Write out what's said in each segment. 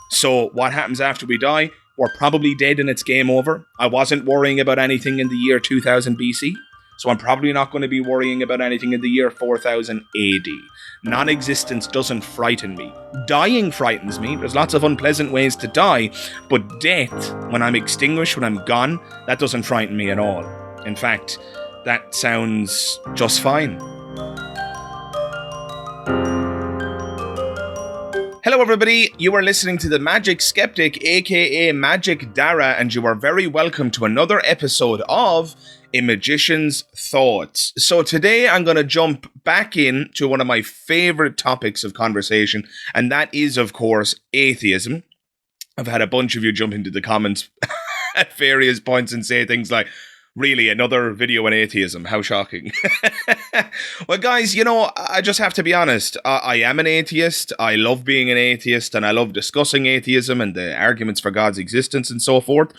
So what happens after we die? We're probably dead and it's game over. I wasn't worrying about anything in the year 2000 BC, so I'm probably not going to be worrying about anything in the year 4000 AD. Non-existence doesn't frighten me. Dying frightens me. There's lots of unpleasant ways to die, but death, when I'm extinguished, when I'm gone, that doesn't frighten me at all. In fact, that sounds just fine. Hello everybody, you are listening to the Magic Skeptic, aka Magic Dara, and you are very welcome to another episode of A Magician's Thoughts. So today I'm going to jump back into one of my favourite topics of conversation, and that is, of course, atheism. I've had a bunch of you jump into the comments at various points and say things like, really, another video on atheism, how shocking. Well, guys, you know, I just have to be honest. I am an atheist, I love being an atheist, and I love discussing atheism and the arguments for God's existence and so forth.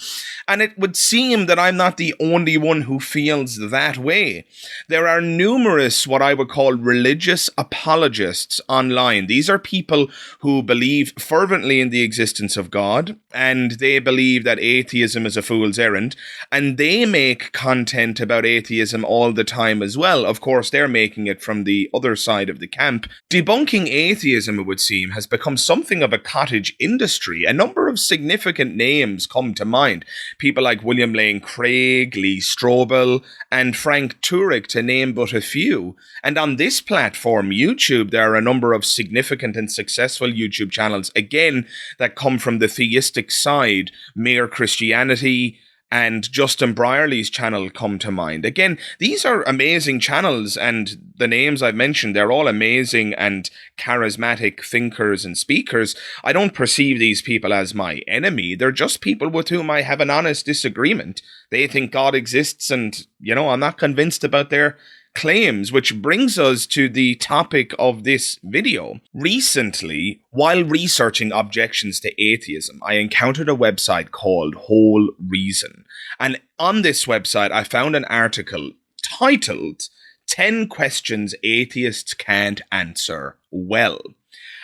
And it would seem that I'm not the only one who feels that way. There are numerous what I would call religious apologists online. These are people who believe fervently in the existence of God, and they believe that atheism is a fool's errand, and they make content about atheism all the time as well. Of course, they're making it from the other side of the camp. Debunking atheism, it would seem, has become something of a cottage industry. A number of significant names come to mind. People like William Lane Craig, Lee Strobel, and Frank Turek, to name but a few. And on this platform, YouTube, there are a number of significant and successful YouTube channels, again, that come from the theistic side. Mere Christianity and Justin Brierley's channel come to mind. Again, these are amazing channels, and the names I've mentioned, they're all amazing and charismatic thinkers and speakers. I don't perceive these people as my enemy. They're just people with whom I have an honest disagreement. They think God exists, and, you know, I'm not convinced about their claims, which brings us to the topic of this video. Recently, while researching objections to atheism, I encountered a website called Whole Reason. And on this website, I found an article titled 10 Questions Atheists Can't Answer Well.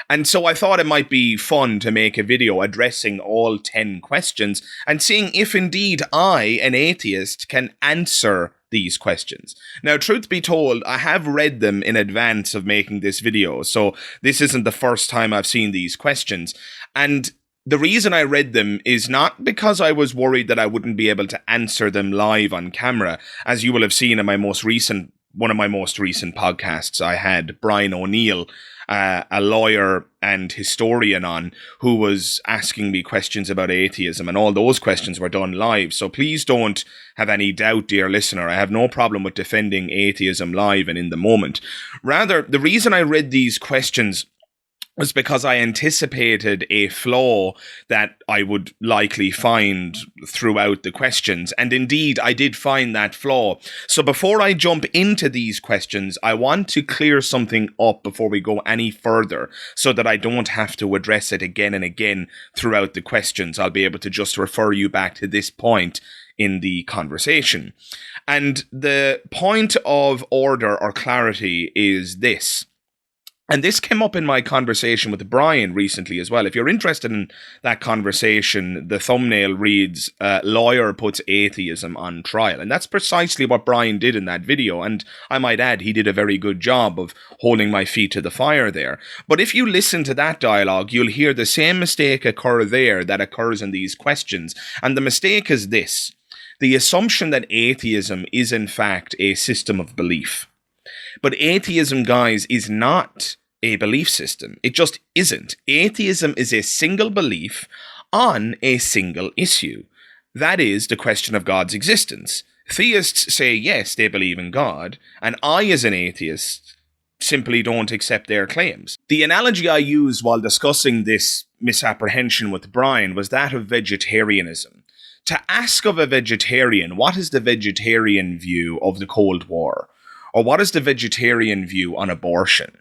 And so I thought it might be fun to make a video addressing all 10 questions and seeing if indeed I, an atheist, can answer these questions. Now, truth be told, I have read them in advance of making this video, so this isn't the first time I've seen these questions. And the reason I read them is not because I was worried that I wouldn't be able to answer them live on camera. As you will have seen in one of my most recent podcasts, I had Brian O'Neill, a lawyer and historian, on, who was asking me questions about atheism, and all those questions were done live. So please don't have any doubt, dear listener. I have no problem with defending atheism live and in the moment. Rather, the reason I read these questions was because I anticipated a flaw that I would likely find throughout the questions. And indeed, I did find that flaw. So before I jump into these questions, I want to clear something up before we go any further, so that I don't have to address it again and again throughout the questions. I'll be able to just refer you back to this point in the conversation. And the point of order or clarity is this. And this came up in my conversation with Brian recently as well. If you're interested in that conversation, the thumbnail reads, Lawyer Puts Atheism on Trial. And that's precisely what Brian did in that video. And I might add, he did a very good job of holding my feet to the fire there. But if you listen to that dialogue, you'll hear the same mistake occur there that occurs in these questions. And the mistake is this: the assumption that atheism is in fact a system of belief. But atheism, guys, is not a belief system. It just isn't. Atheism is a single belief on a single issue. That is the question of God's existence. Theists say, yes, they believe in God, and I, as an atheist, simply don't accept their claims. The analogy I used while discussing this misapprehension with Brian was that of vegetarianism. To ask of a vegetarian, what is the vegetarian view of the Cold War? Or what is the vegetarian view on abortion?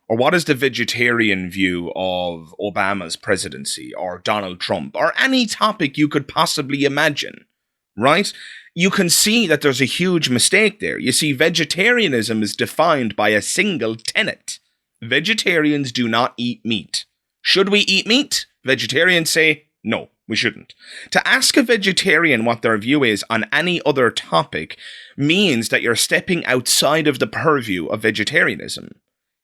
Or what is the vegetarian view of Obama's presidency, or Donald Trump, or any topic you could possibly imagine, right? You can see that there's a huge mistake there. You see, vegetarianism is defined by a single tenet. Vegetarians do not eat meat. Should we eat meat? Vegetarians say, no, we shouldn't. To ask a vegetarian what their view is on any other topic means that you're stepping outside of the purview of vegetarianism.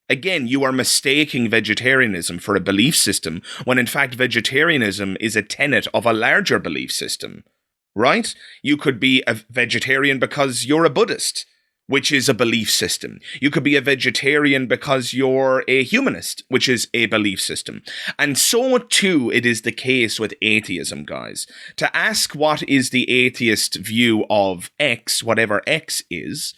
Again, you are mistaking vegetarianism for a belief system, when in fact vegetarianism is a tenet of a larger belief system, right? You could be a vegetarian because you're a Buddhist, which is a belief system. You could be a vegetarian because you're a humanist, which is a belief system. And so too it is the case with atheism, guys. To ask what is the atheist view of X, whatever X is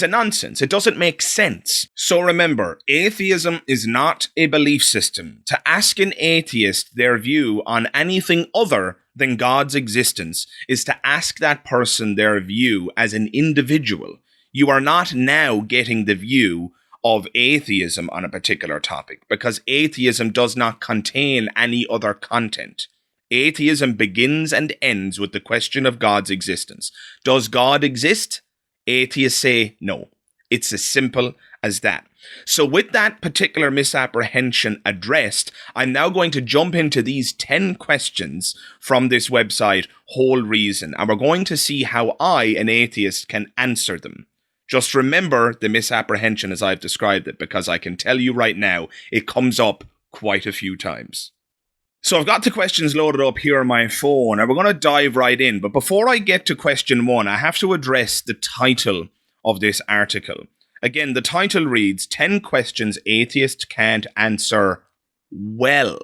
a nonsense. It doesn't make sense. So remember, atheism is not a belief system. To ask an atheist their view on anything other than God's existence is to ask that person their view as an individual. You are not now getting the view of atheism on a particular topic, because atheism does not contain any other content. Atheism begins and ends with the question of God's existence. Does God exist? Atheists say no. It's as simple as that. So with that particular misapprehension addressed, I'm now going to jump into these 10 questions from this website, Whole Reason, and we're going to see how I, an atheist, can answer them. Just remember the misapprehension as I've described it, because I can tell you right now, it comes up quite a few times. So I've got the questions loaded up here on my phone, and we're going to dive right in. But before I get to question 1, I have to address the title of this article. Again, the title reads, 10 questions atheists can't answer well.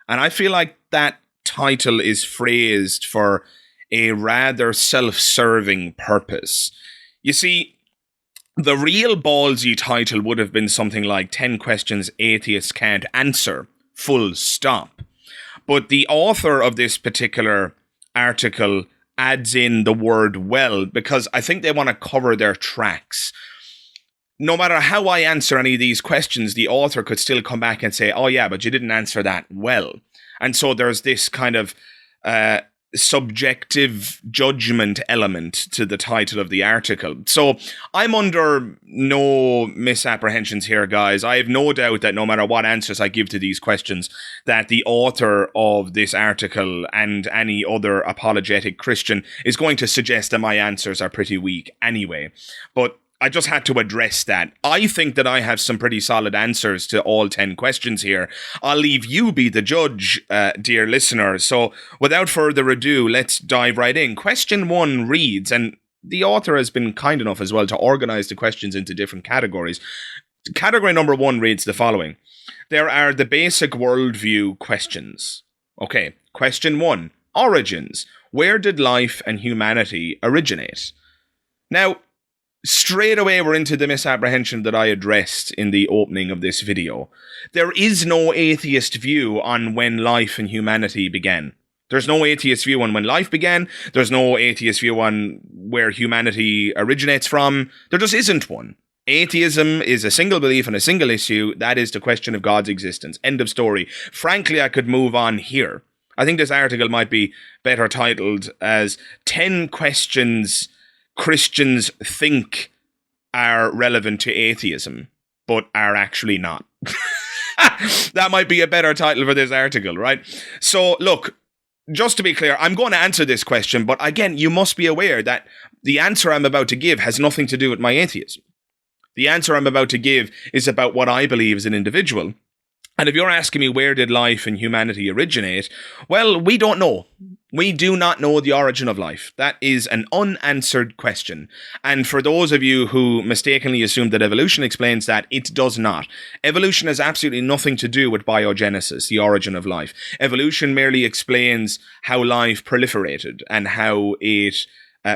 And I feel like that title is phrased for a rather self-serving purpose. You see, the real ballsy title would have been something like 10 questions atheists can't answer, full stop. But the author of this particular article adds in the word well, because I think they want to cover their tracks. No matter how I answer any of these questions, the author could still come back and say, oh yeah, but you didn't answer that well. And so there's this kind of subjective judgment element to the title of the article. So I'm under no misapprehensions here, guys. I have no doubt that no matter what answers I give to these questions, that the author of this article and any other apologetic Christian is going to suggest that my answers are pretty weak anyway. But I just had to address that. I think that I have some pretty solid answers to all 10 questions here. I'll leave you be the judge, dear listener. So without further ado, let's dive right in. Question 1 reads, and the author has been kind enough as well to organize the questions into different categories. Category number 1 reads the following. There are the basic worldview questions. Okay, question 1, origins. Where did life and humanity originate? Now, straight away, we're into the misapprehension that I addressed in the opening of this video. There is no atheist view on when life and humanity began. There's no atheist view on when life began. There's no atheist view on where humanity originates from. There just isn't one. Atheism is a single belief on a single issue. That is the question of God's existence. End of story. Frankly, I could move on here. I think this article might be better titled as 10 questions Christians think are relevant to atheism, but are actually not. That might be a better title for this article, right? So, look, just to be clear, I'm going to answer this question, but again, you must be aware that the answer I'm about to give has nothing to do with my atheism. The answer I'm about to give is about what I believe as an individual. And if you're asking me where did life and humanity originate, well, we don't know. We do not know the origin of life. That is an unanswered question. And for those of you who mistakenly assume that evolution explains that, it does not. Evolution has absolutely nothing to do with biogenesis, the origin of life. Evolution merely explains how life proliferated and how it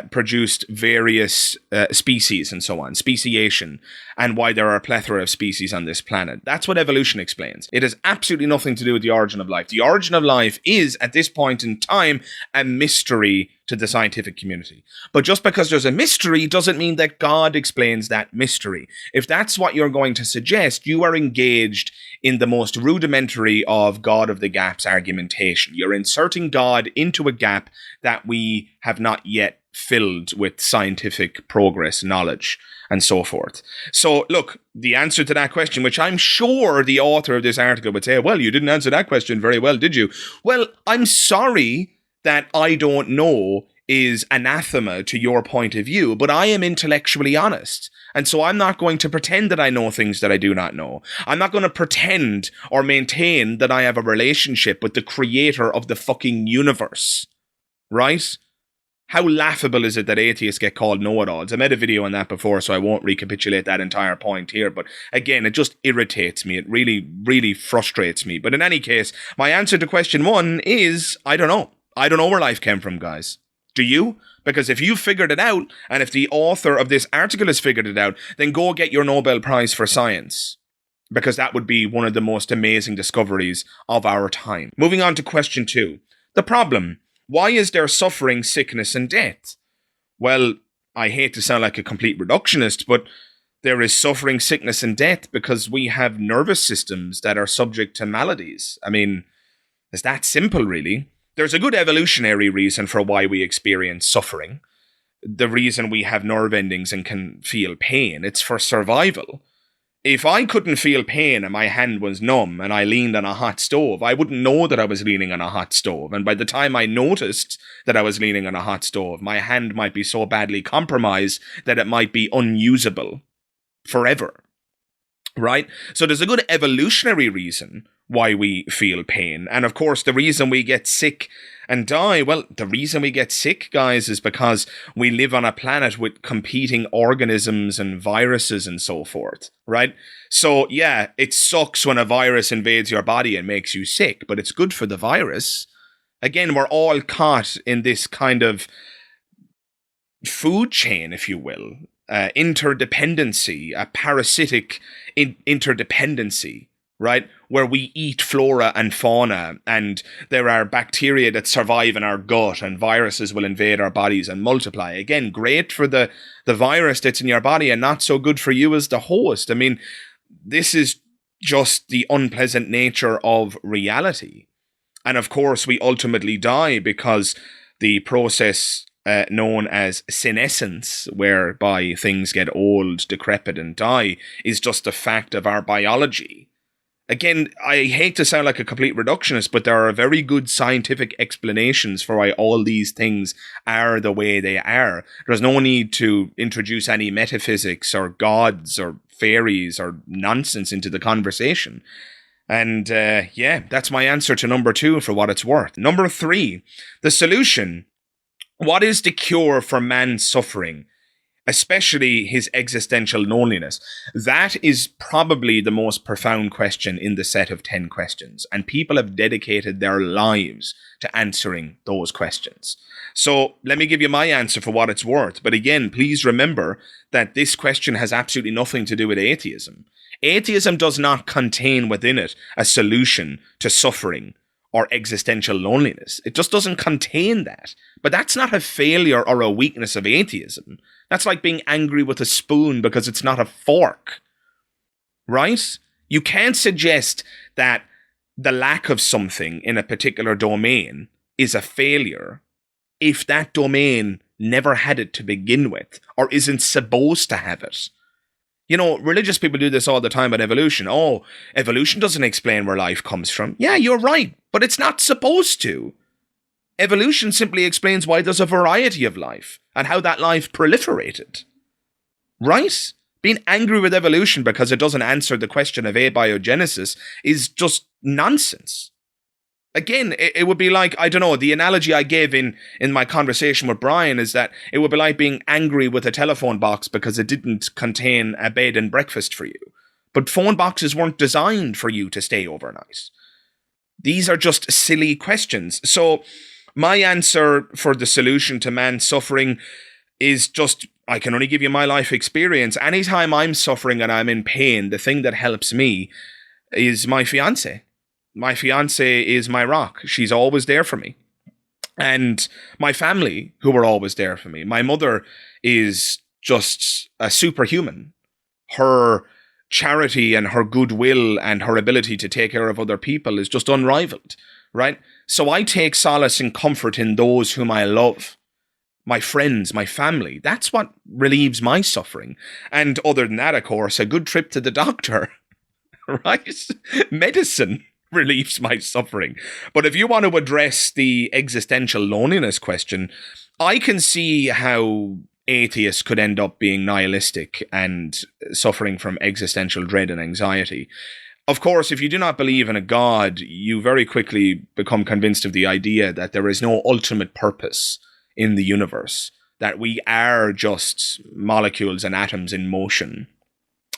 produced various species and so on, speciation, and why there are a plethora of species on this planet. That's what evolution explains. It has absolutely nothing to do with the origin of life. The origin of life is, at this point in time, a mystery to the scientific community. But just because there's a mystery doesn't mean that God explains that mystery. If that's what you're going to suggest, you are engaged in the most rudimentary of God of the gaps argumentation. You're inserting God into a gap that we have not yet filled with scientific progress, knowledge, and so forth. So, look, the answer to that question, which I'm sure the author of this article would say, well, you didn't answer that question very well, did you? Well, I'm sorry that I don't know is anathema to your point of view, but I am intellectually honest. And so I'm not going to pretend that I know things that I do not know. I'm not going to pretend or maintain that I have a relationship with the creator of the fucking universe. Right? How laughable is it that atheists get called know-it-alls? I made a video on that before, so I won't recapitulate that entire point here. But again, it just irritates me. It really, really frustrates me. But in any case, my answer to question 1 is, I don't know. I don't know where life came from, guys. Do you? Because if you figured it out, and if the author of this article has figured it out, then go get your Nobel Prize for Science. Because that would be one of the most amazing discoveries of our time. Moving on to question 2. The problem. Why is there suffering, sickness, and death? Well, I hate to sound like a complete reductionist, but there is suffering, sickness, and death because we have nervous systems that are subject to maladies. I mean, it's that simple, really. There's a good evolutionary reason for why we experience suffering. The reason we have nerve endings and can feel pain, it's for survival. If I couldn't feel pain and my hand was numb and I leaned on a hot stove, I wouldn't know that I was leaning on a hot stove. And by the time I noticed that I was leaning on a hot stove, my hand might be so badly compromised that it might be unusable forever. Right? So there's a good evolutionary reason why we feel pain. And of course, the reason we get sick and die, well, the reason we get sick, guys, is because we live on a planet with competing organisms and viruses and so forth, right? So, yeah, it sucks when a virus invades your body and makes you sick, but it's good for the virus. Again, we're all caught in this kind of food chain, if you will, interdependency, a parasitic interdependency, right? Where we eat flora and fauna, and there are bacteria that survive in our gut, and viruses will invade our bodies and multiply. Again, great for the virus that's in your body and not so good for you as the host. I mean, this is just the unpleasant nature of reality. And of course, we ultimately die because the process known as senescence, whereby things get old, decrepit, and die, is just a fact of our biology. Again, I hate to sound like a complete reductionist, but there are very good scientific explanations for why all these things are the way they are. There's no need to introduce any metaphysics or gods or fairies or nonsense into the conversation. And yeah, that's my answer to number 2 for what it's worth. Number 3, the solution. What is the cure for man's suffering, especially his existential loneliness? That is probably the most profound question in the set of 10 questions, and people have dedicated their lives to answering those questions. So let me give you my answer for what it's worth. But again, please remember that this question has absolutely nothing to do with atheism. Atheism does not contain within it a solution to suffering or existential loneliness. It just doesn't contain that. But that's not a failure or a weakness of atheism. That's like being angry with a spoon because it's not a fork. Right? You can't suggest that the lack of something in a particular domain is a failure if that domain never had it to begin with or isn't supposed to have it. You know, religious people do this all the time about evolution. Oh, evolution doesn't explain where life comes from. Yeah, you're right, but it's not supposed to. Evolution simply explains why there's a variety of life and how that life proliferated. Right? Being angry with evolution because it doesn't answer the question of abiogenesis is just nonsense. Again, it would be like, I don't know, the analogy I gave in my conversation with Brian is that it would be like being angry with a telephone box because it didn't contain a bed and breakfast for you. But phone boxes weren't designed for you to stay overnight. These are just silly questions. So my answer for the solution to man's suffering is just, I can only give you my life experience. Anytime I'm suffering and I'm in pain, the thing that helps me is my fiancé. My fiancé is my rock. She's always there for me. And my family, who were always there for me. My mother is just a superhuman. Her charity and her goodwill and her ability to take care of other people is just unrivaled, right? So I take solace and comfort in those whom I love. My friends, my family. That's what relieves my suffering. And other than that, of course, a good trip to the doctor, right? Medicine relieves my suffering. But if you want to address the existential loneliness question, I can see how atheists could end up being nihilistic and suffering from existential dread and anxiety. Of course, if you do not believe in a God, you very quickly become convinced of the idea that there is no ultimate purpose in the universe, that we are just molecules and atoms in motion.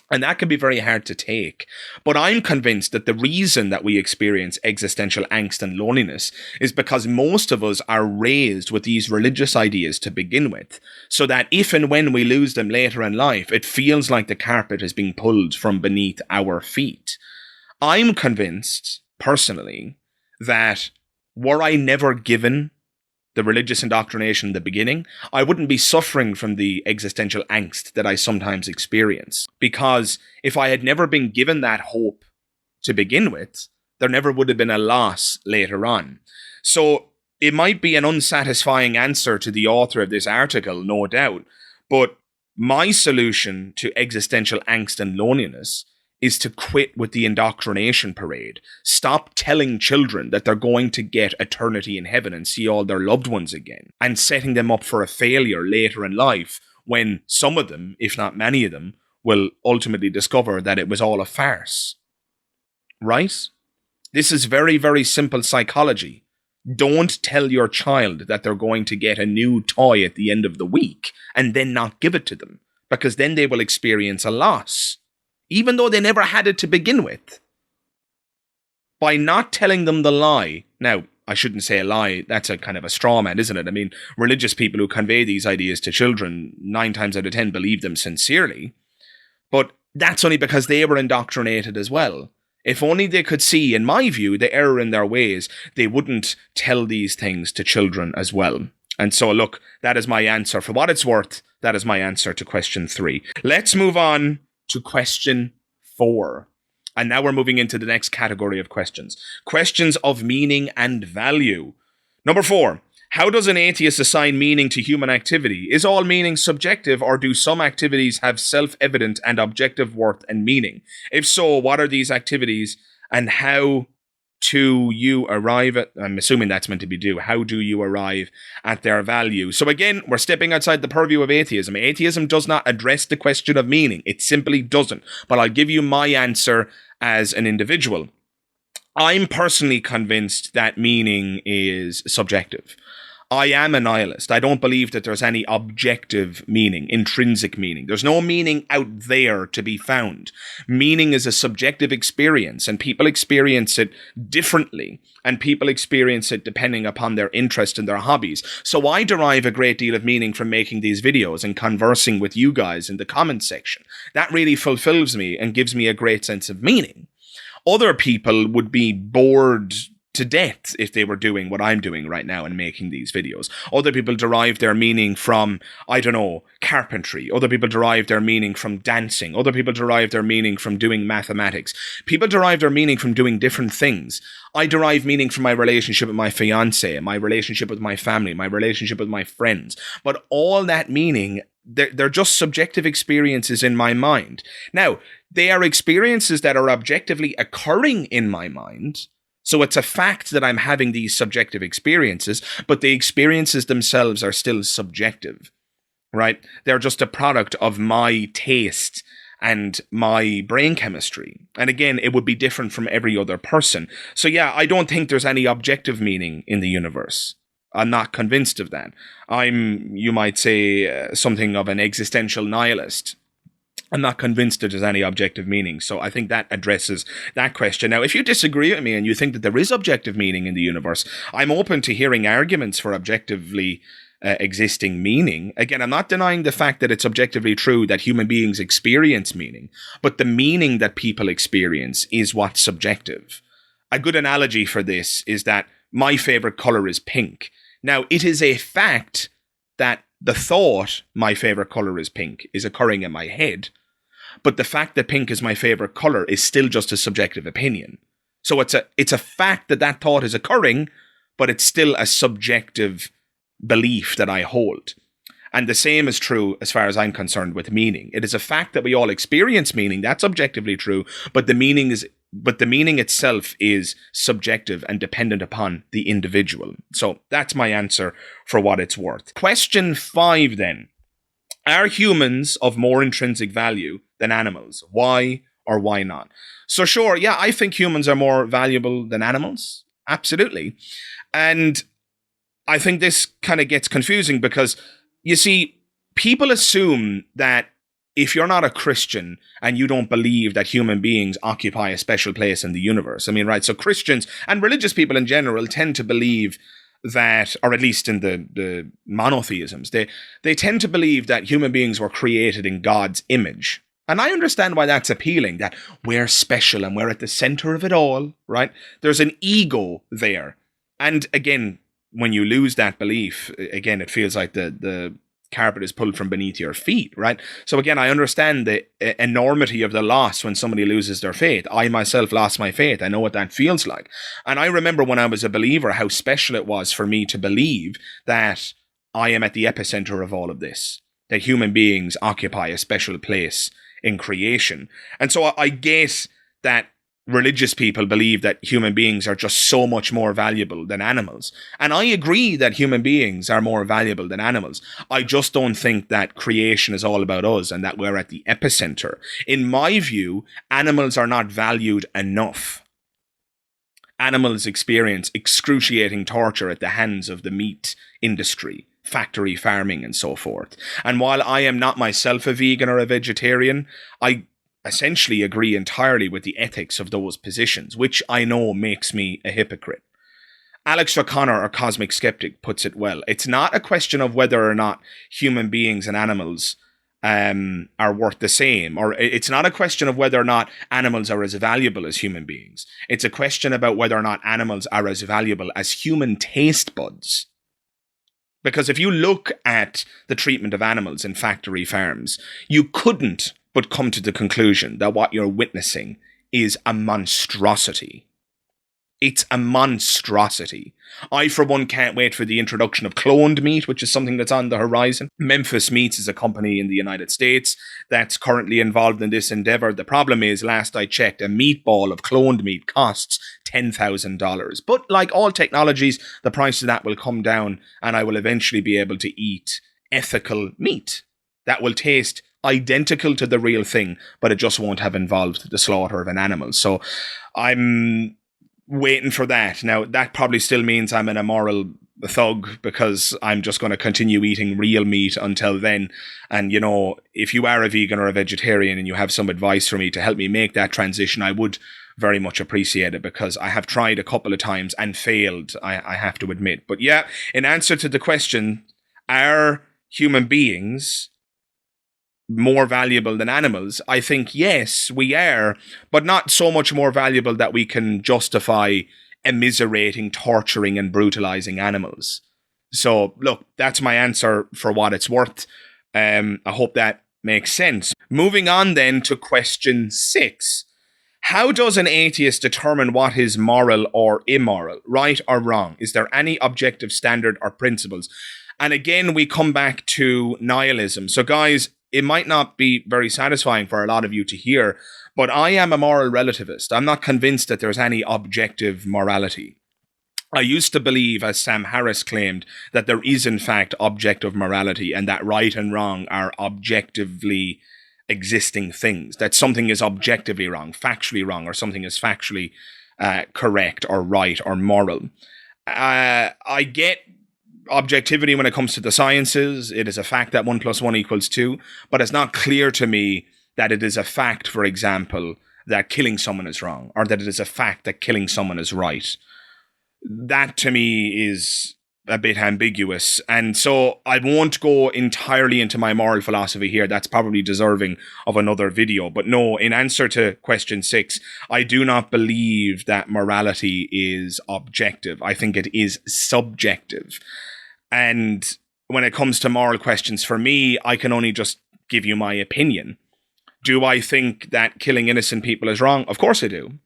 And that can be very hard to take. But I'm convinced that the reason that we experience existential angst and loneliness is because most of us are raised with these religious ideas to begin with, so that if and when we lose them later in life, it feels like the carpet is being pulled from beneath our feet. I'm convinced, personally, that were I never given the religious indoctrination in the beginning, I wouldn't be suffering from the existential angst that I sometimes experience. Because if I had never been given that hope to begin with, there never would have been a loss later on. So it might be an unsatisfying answer to the author of this article, no doubt, but my solution to existential angst and loneliness is to quit with the indoctrination parade. Stop telling children that they're going to get eternity in heaven and see all their loved ones again, and setting them up for a failure later in life when some of them, if not many of them, will ultimately discover that it was all a farce. Right? This is very, very simple psychology. Don't tell your child that they're going to get a new toy at the end of the week and then not give it to them, because then they will experience a loss, even though they never had it to begin with. By not telling them the lie. Now, I shouldn't say a lie, that's a kind of a straw man, isn't it? I mean, religious people who convey these ideas to children, 9 times out of 10 believe them sincerely. But that's only because they were indoctrinated as well. If only they could see, in my view, the error in their ways, they wouldn't tell these things to children as well. And so, look, that is my answer. For what it's worth, that is my answer to question 3. Let's move on to question 4. And now we're moving into the next category of questions. Questions of meaning and value. Number 4. How does an atheist assign meaning to human activity? Is all meaning subjective, or do some activities have self-evident and objective worth and meaning? If so, what are these activities, and how do you arrive at, I'm assuming that's meant to be how do you arrive at their value? So again, we're stepping outside the purview of atheism. Atheism does not address the question of meaning. It simply doesn't. But I'll give you my answer as an individual. I'm personally convinced that meaning is subjective. I am a nihilist. I don't believe that there's any objective meaning, intrinsic meaning. There's no meaning out there to be found. Meaning is a subjective experience, and people experience it differently, and people experience it depending upon their interest and their hobbies. So I derive a great deal of meaning from making these videos and conversing with you guys in the comment section. That really fulfills me and gives me a great sense of meaning. Other people would be bored to death if they were doing what I'm doing right now and making these videos. Other people derive their meaning from, I don't know, carpentry. Other people derive their meaning from dancing. Other people derive their meaning from doing mathematics. People derive their meaning from doing different things. I derive meaning from my relationship with my fiance, my relationship with my family, my relationship with my friends. But all that meaning, they're just subjective experiences in my mind. Now, they are experiences that are objectively occurring in my mind. So it's a fact that I'm having these subjective experiences, but the experiences themselves are still subjective, right? They're just a product of my taste and my brain chemistry. And again, it would be different from every other person. So yeah, I don't think there's any objective meaning in the universe. I'm not convinced of that. I'm, you might say, something of an existential nihilist. I'm not convinced that there's any objective meaning. So I think that addresses that question. Now, if you disagree with me and you think that there is objective meaning in the universe, I'm open to hearing arguments for objectively existing meaning. Again, I'm not denying the fact that it's objectively true that human beings experience meaning, but the meaning that people experience is what's subjective. A good analogy for this is that my favorite color is pink. Now, it is a fact that the thought, my favorite color is pink, is occurring in my head. But the fact that pink is my favorite color is still just a subjective opinion. So it's a fact that that thought is occurring, but it's still a subjective belief that I hold. And the same is true as far as I'm concerned with meaning. It is a fact that we all experience meaning. That's objectively true, but the meaning itself is subjective and dependent upon the individual. So that's my answer for what it's worth. Question 5 then. Are humans of more intrinsic value than animals? Why or why not? So sure, yeah, I think humans are more valuable than animals. Absolutely. And I think this kind of gets confusing because, you see, people assume that if you're not a Christian and you don't believe that human beings occupy a special place in the universe, I mean, right, so Christians and religious people in general tend to believe that, or at least in the monotheisms, they tend to believe that human beings were created in God's image. And I understand why that's appealing, that we're special and we're at the center of it all, right? There's an ego there. And again, when you lose that belief, again, it feels like the carpet is pulled from beneath your feet, right? So again, I understand the enormity of the loss when somebody loses their faith. I myself lost my faith. I know what that feels like. And I remember when I was a believer, how special it was for me to believe that I am at the epicenter of all of this, that human beings occupy a special place in creation. And so I get that religious people believe that human beings are just so much more valuable than animals. And I agree that human beings are more valuable than animals. I just don't think that creation is all about us and that we're at the epicenter. In my view, animals are not valued enough. Animals experience excruciating torture at the hands of the meat industry, factory farming, and so forth. And while I am not myself a vegan or a vegetarian, I essentially agree entirely with the ethics of those positions, which I know makes me a hypocrite. Alex O'Connor, or Cosmic Skeptic, puts it well. It's not a question of whether or not human beings and animals are worth the same, or it's not a question of whether or not animals are as valuable as human beings. It's a question about whether or not animals are as valuable as human taste buds. Because if you look at the treatment of animals in factory farms, you couldn't but come to the conclusion that what you're witnessing is a monstrosity. It's a monstrosity. I, for one, can't wait for the introduction of cloned meat, which is something that's on the horizon. Memphis Meats is a company in the United States that's currently involved in this endeavor. The problem is, last I checked, a meatball of cloned meat costs $10,000. But like all technologies, the price of that will come down and I will eventually be able to eat ethical meat that will taste identical to the real thing, but it just won't have involved the slaughter of an animal. So I'm waiting for that. Now, that probably still means I'm an immoral thug because I'm just going to continue eating real meat until then. And, you know, if you are a vegan or a vegetarian and you have some advice for me to help me make that transition, I would very much appreciate it because I have tried a couple of times and failed, I have to admit. But yeah, in answer to the question, are human beings more valuable than animals? I think yes, we are, but not so much more valuable that we can justify immiserating, torturing, and brutalizing animals. So look, that's my answer for what it's worth. I hope that makes sense. Moving on then to question 6. How does an atheist determine what is moral or immoral, right or wrong? Is there any objective standard or principles? And again, we come back to nihilism. So guys, it might not be very satisfying for a lot of you to hear, but I am a moral relativist. I'm not convinced that there's any objective morality. I used to believe, as Sam Harris claimed, that there is in fact objective morality and that right and wrong are objectively existing things, that something is objectively wrong, factually wrong, or something is factually correct or right or moral. I get objectivity when it comes to the sciences. It is a fact that 1 + 1 = 2, but it's not clear to me that it is a fact, for example, that killing someone is wrong, or that it is a fact that killing someone is right. That to me is a bit ambiguous. And so I won't go entirely into my moral philosophy here. That's probably deserving of another video. But no, in answer to question 6, I do not believe that morality is objective. I think it is subjective. And when it comes to moral questions, for me, I can only just give you my opinion. Do I think that killing innocent people is wrong? Of course I do.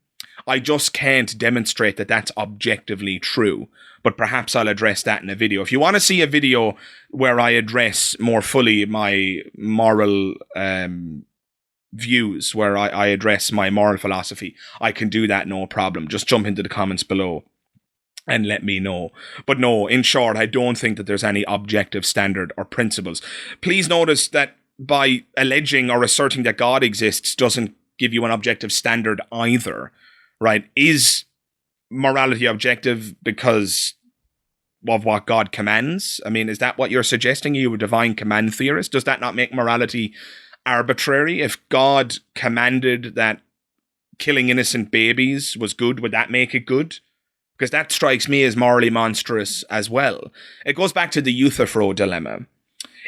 I just can't demonstrate that that's objectively true. But perhaps I'll address that in a video. If you want to see a video where I address more fully my moral views, where I address my moral philosophy, I can do that, no problem. Just jump into the comments below and let me know. But no, in short, I don't think that there's any objective standard or principles. Please notice that by alleging or asserting that God exists doesn't give you an objective standard either, right? Is morality objective because of what God commands? I mean, is that what you're suggesting? Are you a divine command theorist? Does that not make morality arbitrary? If God commanded that killing innocent babies was good, would that make it good? Because that strikes me as morally monstrous as well. It goes back to the Euthyphro dilemma.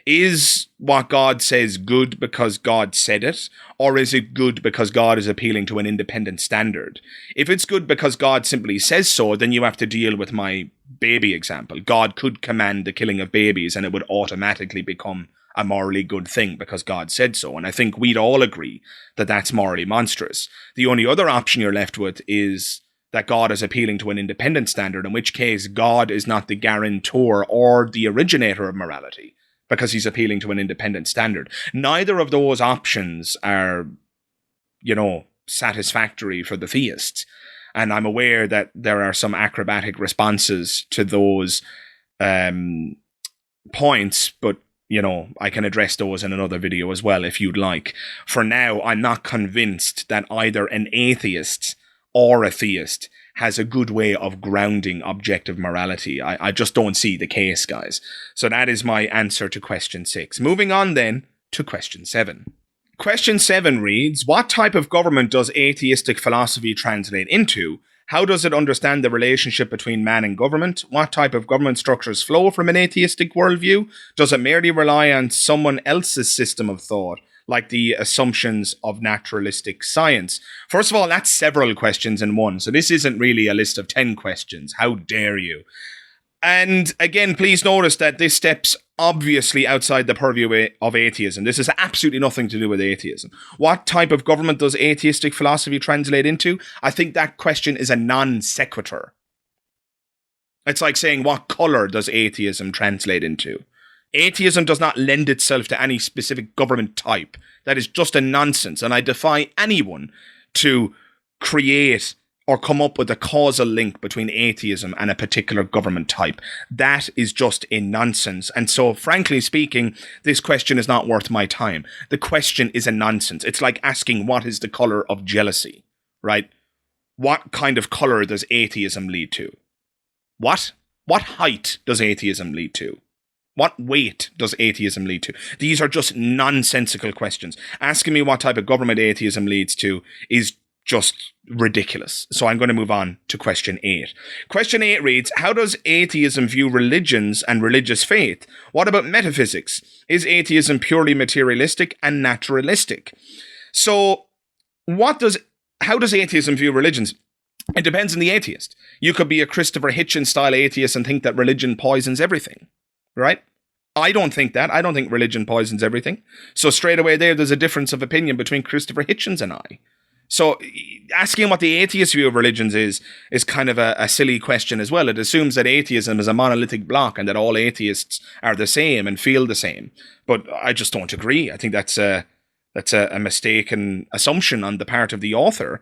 Is what God says good because God said it, or is it good because God is appealing to an independent standard? If it's good because God simply says so, then you have to deal with my baby example. God could command the killing of babies and it would automatically become a morally good thing because God said so. And I think we'd all agree that that's morally monstrous. The only other option you're left with is that God is appealing to an independent standard, in which case God is not the guarantor or the originator of morality, because he's appealing to an independent standard. Neither of those options are, satisfactory for the theists. And I'm aware that there are some acrobatic responses to those points, but, I can address those in another video as well if you'd like. For now, I'm not convinced that either an atheist or a theist has a good way of grounding objective morality. I just don't see the case, guys. So that is my answer to question 6. Moving on then to question 7. Question 7 reads, what type of government does atheistic philosophy translate into? How does it understand the relationship between man and government? What type of government structures flow from an atheistic worldview? Does it merely rely on someone else's system of thought, like the assumptions of naturalistic science? First of all, that's several questions in one, so this isn't really a list of 10 questions. How dare you? And again, please notice that this steps obviously outside the purview of atheism. This has absolutely nothing to do with atheism. What type of government does atheistic philosophy translate into? I think that question is a non sequitur. It's like saying, what color does atheism translate into? Atheism does not lend itself to any specific government type. That is just a nonsense, and I defy anyone to create or come up with a causal link between atheism and a particular government type. That is just a nonsense. And so, frankly speaking, this question is not worth my time. The question is a nonsense. It's like asking, what is the color of jealousy, right? What kind of color does atheism lead to? What height does atheism lead to? What weight does atheism lead to? These are just nonsensical questions. Asking me what type of government atheism leads to is just ridiculous. So I'm going to move on to question 8. Question 8 reads, how does atheism view religions and religious faith? What about metaphysics? Is atheism purely materialistic and naturalistic? So how does atheism view religions? It depends on the atheist. You could be a Christopher Hitchens style atheist and think that religion poisons everything, right? I don't think that. I don't think religion poisons everything. So straight away there's a difference of opinion between Christopher Hitchens and I. So asking what the atheist view of religions is kind of a silly question as well. It assumes that atheism is a monolithic block and that all atheists are the same and feel the same. But I just don't agree. I think that's a mistaken assumption on the part of the author.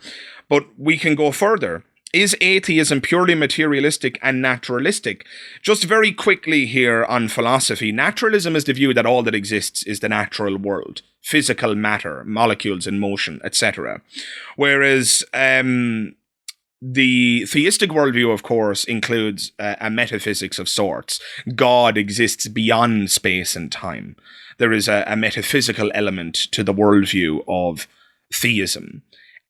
But we can go further. Is atheism purely materialistic and naturalistic? Just very quickly here on philosophy, naturalism is the view that all that exists is the natural world, physical matter, molecules in motion, etc. Whereas the theistic worldview, of course, includes a metaphysics of sorts. God exists beyond space and time. There is a metaphysical element to the worldview of theism.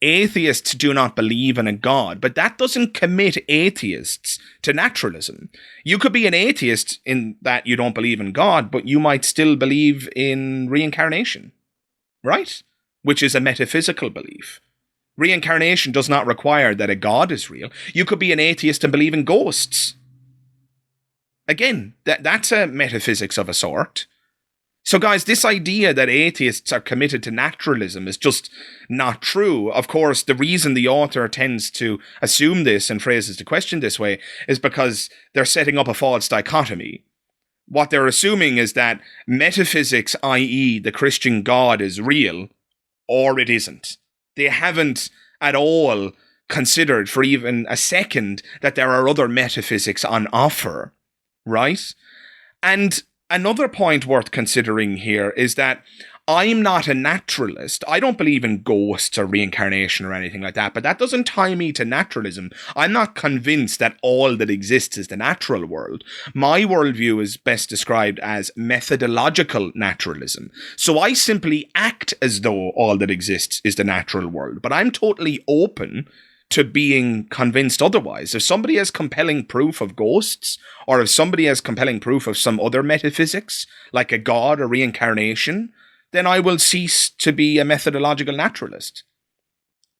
Atheists do not believe in a God, but that doesn't commit atheists to naturalism. You could be an atheist in that you don't believe in God, but you might still believe in reincarnation, right? Which is a metaphysical belief. Reincarnation does not require that a God is real. You could be an atheist and believe in ghosts. Again, that's a metaphysics of a sort. So guys, this idea that atheists are committed to naturalism is just not true. Of course, the reason the author tends to assume this and phrases the question this way is because they're setting up a false dichotomy. What they're assuming is that metaphysics, i.e. the Christian God, is real, or it isn't. They haven't at all considered for even a second that there are other metaphysics on offer, right? And another point worth considering here is that I'm not a naturalist. I don't believe in ghosts or reincarnation or anything like that, but that doesn't tie me to naturalism. I'm not convinced that all that exists is the natural world. My worldview is best described as methodological naturalism. So I simply act as though all that exists is the natural world, but I'm totally open to being convinced otherwise. If somebody has compelling proof of ghosts, or if somebody has compelling proof of some other metaphysics, like a god or reincarnation, then I will cease to be a methodological naturalist.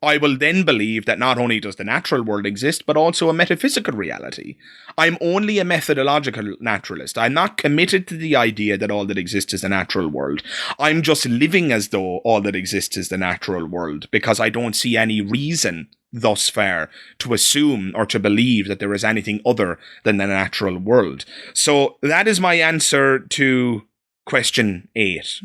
I will then believe that not only does the natural world exist, but also a metaphysical reality. I'm only a methodological naturalist. I'm not committed to the idea that all that exists is the natural world. I'm just living as though all that exists is the natural world, because I don't see any reason thus far to assume or to believe that there is anything other than the natural world. So that is my answer to question 8.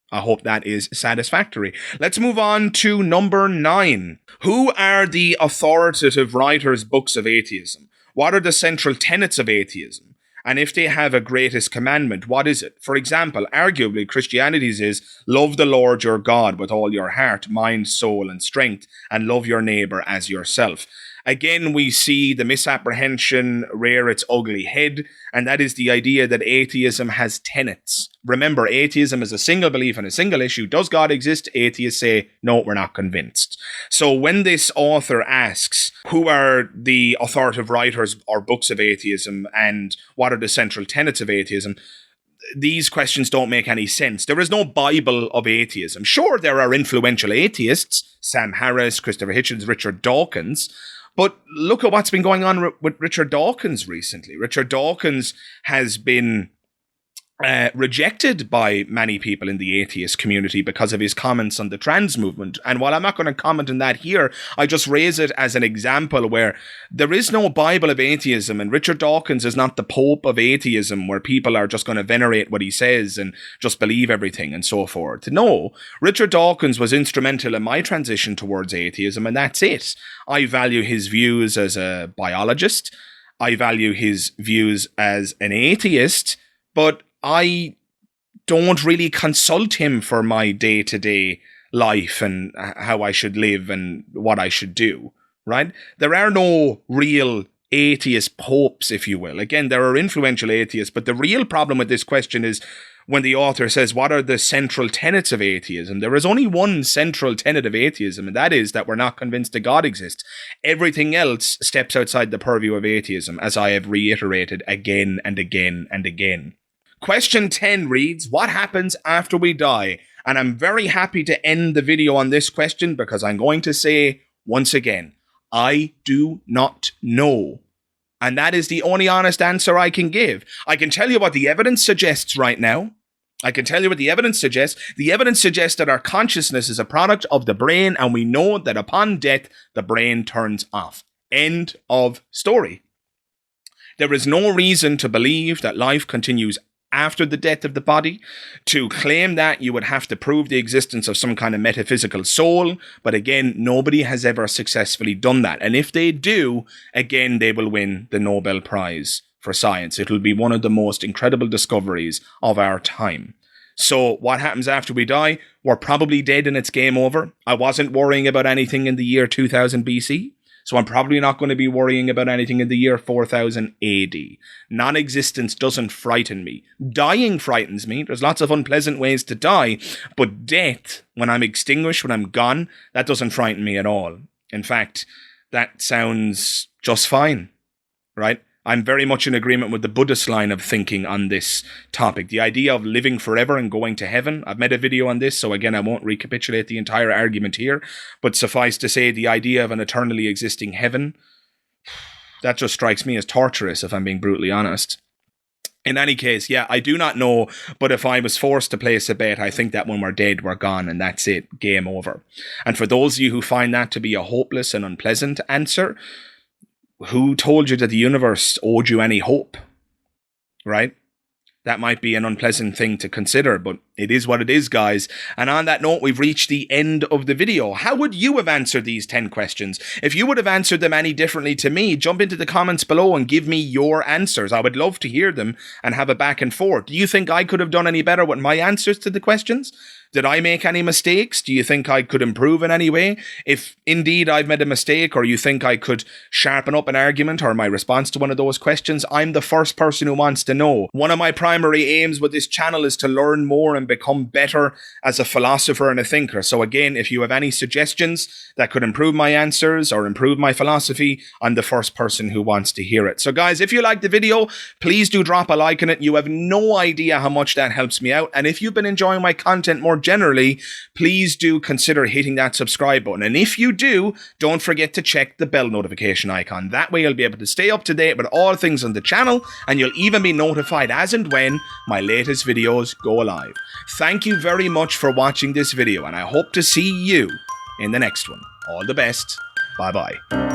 I hope that is satisfactory. Let's move on to number 9. Who are the authoritative writers' books of atheism? What are the central tenets of atheism? And if they have a greatest commandment, what is it? For example, arguably, Christianity's is love the Lord your God with all your heart, mind, soul, and strength, and love your neighbor as yourself. Again, we see the misapprehension rear its ugly head, and that is the idea that atheism has tenets. Remember, atheism is a single belief on a single issue. Does God exist? Atheists say, no, we're not convinced. So when this author asks, who are the authoritative writers or books of atheism, and what are the central tenets of atheism, these questions don't make any sense. There is no Bible of atheism. Sure, there are influential atheists, Sam Harris, Christopher Hitchens, Richard Dawkins, but look at what's been going on with Richard Dawkins recently. Richard Dawkins has been rejected by many people in the atheist community because of his comments on the trans movement. And while I'm not going to comment on that here, I just raise it as an example where there is no Bible of atheism, and Richard Dawkins is not the Pope of atheism, where people are just going to venerate what he says and just believe everything and so forth. No, Richard Dawkins was instrumental in my transition towards atheism, and that's it. I value his views as a biologist. I value his views as an atheist, but I don't really consult him for my day-to-day life and how I should live and what I should do, right? There are no real atheist popes, if you will. Again, there are influential atheists, but the real problem with this question is when the author says, what are the central tenets of atheism? There is only one central tenet of atheism, and that is that we're not convinced that God exists. Everything else steps outside the purview of atheism, as I have reiterated again and again and again. Question 10 reads, what happens after we die? And I'm very happy to end the video on this question because I'm going to say, once again, I do not know. And that is the only honest answer I can give. I can tell you what the evidence suggests right now. I can tell you what the evidence suggests. The evidence suggests that our consciousness is a product of the brain, and we know that upon death, the brain turns off. End of story. There is no reason to believe that life continues after the death of the body. To claim that, you would have to prove the existence of some kind of metaphysical soul, but again, nobody has ever successfully done that. And if they do, again, they will win the Nobel Prize for science. It will be one of the most incredible discoveries of our time. So what happens after we die? We're probably dead and it's game over. I wasn't worrying about anything in the year 2000 BC. So I'm probably not going to be worrying about anything in the year 4000 AD. Non-existence doesn't frighten me. Dying frightens me. There's lots of unpleasant ways to die, but death, when I'm extinguished, when I'm gone, that doesn't frighten me at all. In fact, that sounds just fine, right? I'm very much in agreement with the Buddhist line of thinking on this topic. The idea of living forever and going to heaven. I've made a video on this, so again, I won't recapitulate the entire argument here. But suffice to say, the idea of an eternally existing heaven, that just strikes me as torturous, if I'm being brutally honest. In any case, yeah, I do not know, but if I was forced to place a bet, I think that when we're dead, we're gone, and that's it, game over. And for those of you who find that to be a hopeless and unpleasant answer, who told you that the universe owed you any hope, right? That might be an unpleasant thing to consider, but it is what it is, guys. And on that note, we've reached the end of the video. How would you have answered these 10 questions? If you would have answered them any differently to me, jump into the comments below and give me your answers. I would love to hear them and have a back and forth. Do you think I could have done any better with my answers to the questions? Did I make any mistakes? Do you think I could improve in any way? If indeed I've made a mistake, or you think I could sharpen up an argument or my response to one of those questions, I'm the first person who wants to know. One of my primary aims with this channel is to learn more and become better as a philosopher and a thinker. So again, if you have any suggestions that could improve my answers or improve my philosophy, I'm the first person who wants to hear it. So guys, if you liked the video, please do drop a like on it. You have no idea how much that helps me out. And if you've been enjoying my content more generally, please do consider hitting that subscribe button. And if you do, don't forget to check the bell notification icon. That way you'll be able to stay up to date with all things on the channel, and you'll even be notified as and when my latest videos go live. Thank you very much for watching this video, and I hope to see you in the next one. All the best. Bye-bye.